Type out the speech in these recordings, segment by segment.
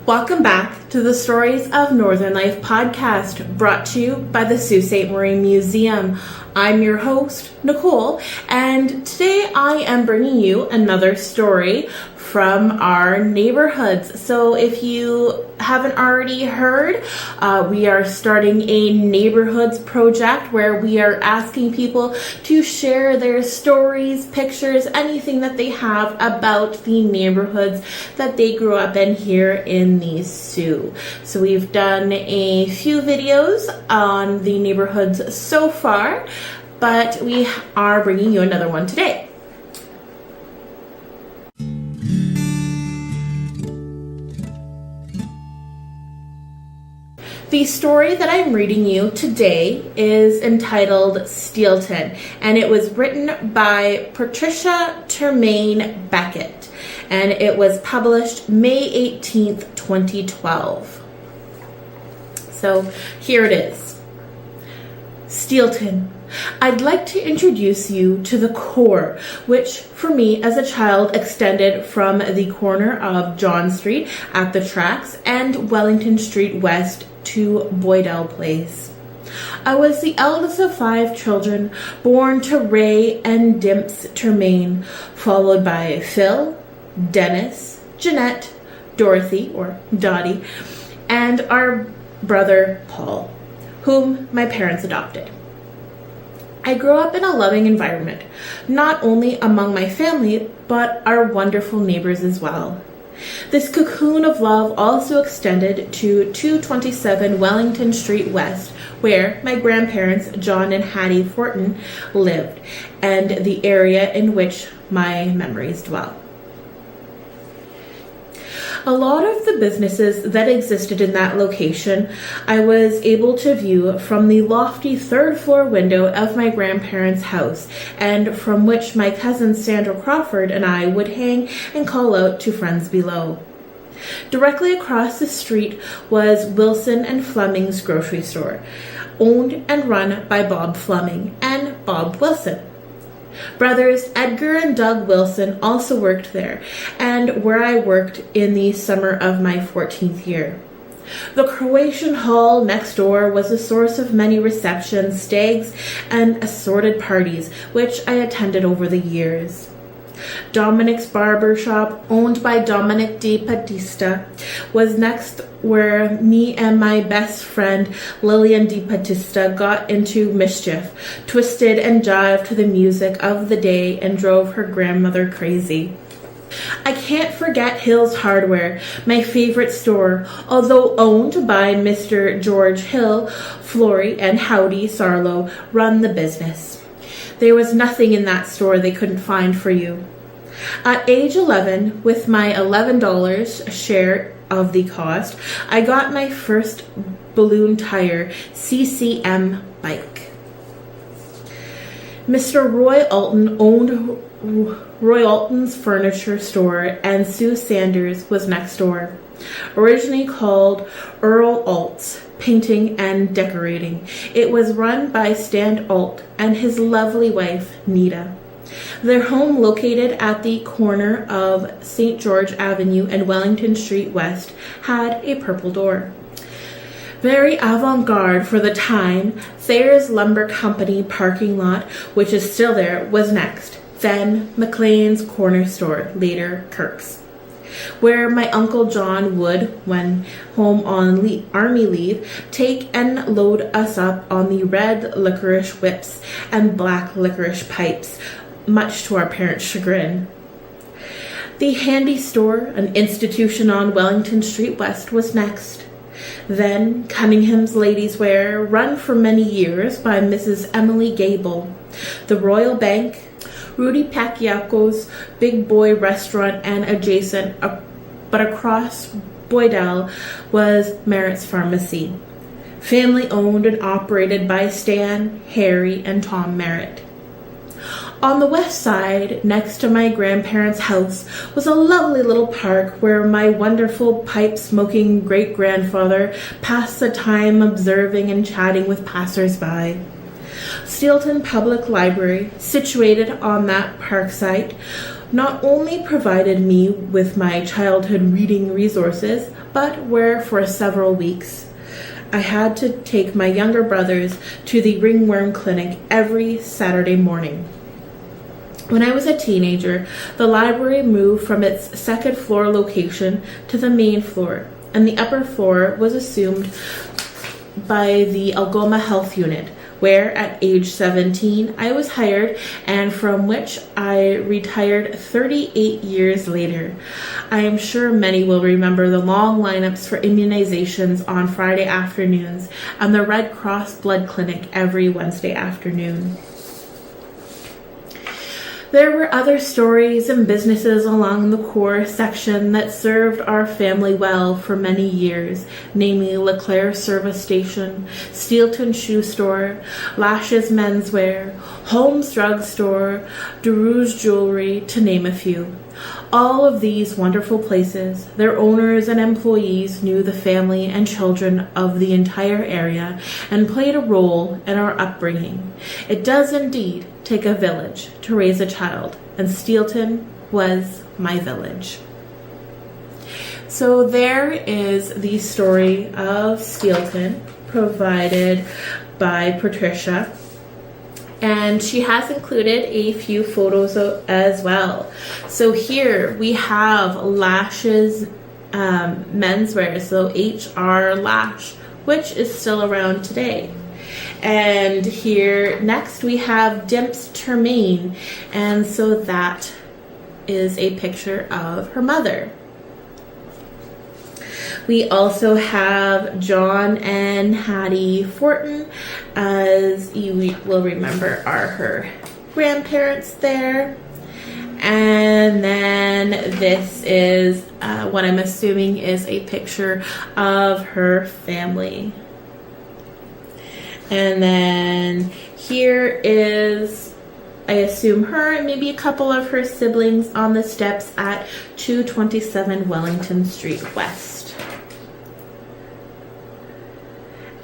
Welcome back to the Stories of Northern Life podcast, brought to you by the Sault Ste. Marie Museum. I'm your host, Nicole, and today I am bringing you another story from our neighborhoods. So if you haven't already heard, we are starting a neighborhoods project where we are asking people to share their stories, pictures, anything that they have about the neighborhoods that they grew up in here in the Soo. So we've done a few videos on the neighborhoods so far, but we are bringing you another one today. The story that I'm reading you today is entitled Steelton, and it was written by Patricia Turmaine Beckett, and it was published May 18th, 2012. So here it is. Steelton. I'd like to introduce you to the core, which for me as a child extended from the corner of John Street at the tracks and Wellington Street West to Boydell Place. I was the eldest of 5 children born to Ray and Dimps Turmaine, followed by Phil, Dennis, Jeanette, Dorothy, or Dottie, and our brother Paul, whom my parents adopted. I grew up in a loving environment, not only among my family, but our wonderful neighbors as well. This cocoon of love also extended to 227 Wellington Street West, where my grandparents, John and Hattie Fortin, lived, and the area in which my memories dwell. A lot of the businesses that existed in that location I was able to view from the lofty 3rd floor window of my grandparents' house, and from which my cousin Sandra Crawford and I would hang and call out to friends below. Directly across the street was Wilson and Fleming's grocery store, owned and run by Bob Fleming and Bob Wilson. Brothers Edgar and Doug Wilson also worked there, and where I worked in the summer of my 14th year. The Croatian Hall next door was the source of many receptions, stags, and assorted parties, which I attended over the years. Dominic's barber shop, owned by Dominic DiPattista, was next, where me and my best friend Lillian DiPattista got into mischief, twisted and jived to the music of the day, and drove her grandmother crazy. I can't forget Hill's Hardware, my favorite store, although owned by Mr. George Hill. Flory and Howdy Sarlo run the business. There was nothing in that store they couldn't find for you. At age 11, with my $11 share of the cost, I got my first balloon tire CCM bike. Mr. Roy Alton owned Roy Alton's furniture store, and Sue Sanders was next door. Originally called Earl Alt's Painting and Decorating, it was run by Stan Alt and his lovely wife, Nita. Their home, located at the corner of St. George Avenue and Wellington Street West, had a purple door. Very avant-garde for the time, Thayer's Lumber Company parking lot, which is still there, was next. Then McLean's Corner Store, later Kirk's, where my Uncle John would, when home on army leave, take and load us up on the red licorice whips and black licorice pipes, much to our parents' chagrin. The Handy Store, an institution on Wellington Street West, was next. Then Cunningham's Ladies' Wear, run for many years by Mrs. Emily Gable. The Royal Bank, Rudy Pacquiaco's Big Boy Restaurant, and adjacent, but across Boydell, was Merritt's Pharmacy, family owned and operated by Stan, Harry, and Tom Merritt. On the west side, next to my grandparents' house, was a lovely little park where my wonderful pipe-smoking great-grandfather passed the time observing and chatting with passers-by. Steelton Public Library, situated on that park site, not only provided me with my childhood reading resources, but where for several weeks I had to take my younger brothers to the ringworm clinic every Saturday morning. When I was a teenager, the library moved from its second floor location to the main floor, and the upper floor was assumed by the Algoma Health Unit, where at age 17 I was hired and from which I retired 38 years later. I am sure many will remember the long lineups for immunizations on Friday afternoons and the Red Cross Blood Clinic every Wednesday afternoon. There were other stories and businesses along the core section that served our family well for many years, namely Leclerc Service Station, Steelton Shoe Store, Lashes Menswear, Holmes Drug Store, DeRouge Jewelry, to name a few. All of these wonderful places, their owners and employees knew the family and children of the entire area and played a role in our upbringing. It does indeed take a village to raise a child, and Steelton was my village. So there is the story of Steelton provided by Patricia. And she has included a few photos as well. So here we have Lashes Menswear, so HR Lash, which is still around today. And here next we have Dimps Turmaine, and so that is a picture of her mother. We also have John and Hattie Fortin, as you will remember are her grandparents there. And then this is what I'm assuming is a picture of her family. And then here is, I assume, her and maybe a couple of her siblings on the steps at 227 Wellington Street West.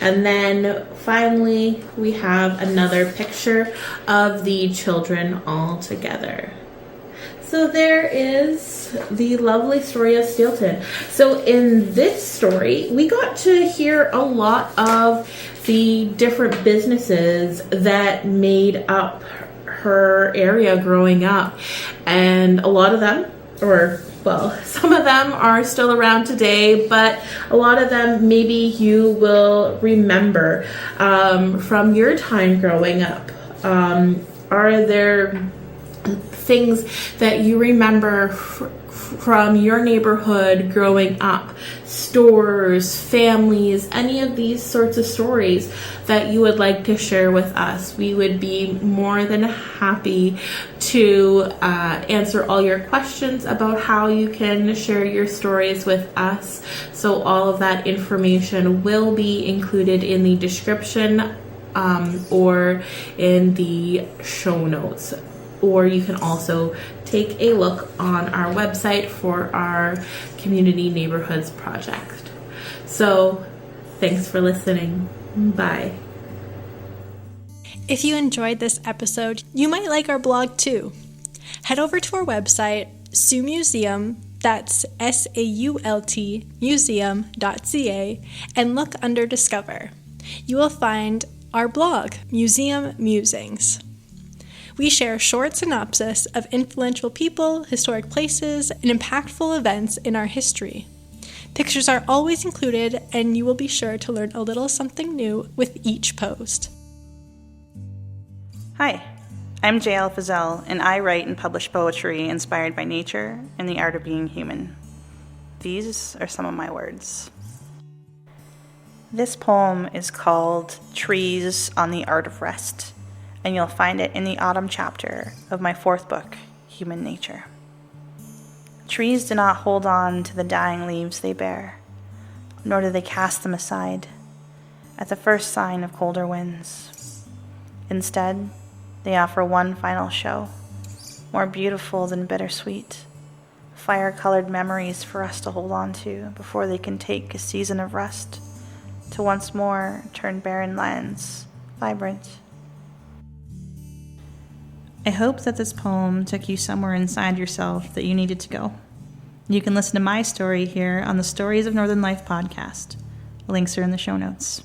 And then finally, we have another picture of the children all together. So there is the lovely story of Steelton. So in this story, we got to hear a lot of the different businesses that made up her area growing up. And a lot of them, some of them are still around today, but a lot of them maybe you will remember from your time growing up. Are there things that you remember from your neighborhood growing up? Stores, families, any of these sorts of stories that you would like to share with us? We would be more than happy to answer all your questions about how you can share your stories with us. So all of that information will be included in the description or in the show notes. Or you can also take a look on our website for our Community Neighborhoods project. So thanks for listening. Bye. If you enjoyed this episode, you might like our blog too. Head over to our website, Sault Museum, that's SAULT museum.ca, and look under Discover. You will find our blog, Museum Musings. We share short synopsis of influential people, historic places, and impactful events in our history. Pictures are always included, and you will be sure to learn a little something new with each post. Hi, I'm J.L. Fizzell, and I write and publish poetry inspired by nature and the art of being human. These are some of my words. This poem is called Trees on the Art of Rest, and you'll find it in the autumn chapter of my fourth book, Human Nature. Trees do not hold on to the dying leaves they bear, nor do they cast them aside at the first sign of colder winds. Instead, they offer one final show, more beautiful than bittersweet, fire-colored memories for us to hold on to before they can take a season of rest to once more turn barren lands vibrant. I hope that this poem took you somewhere inside yourself that you needed to go. You can listen to my story here on the Stories of Northern Life podcast. Links are in the show notes.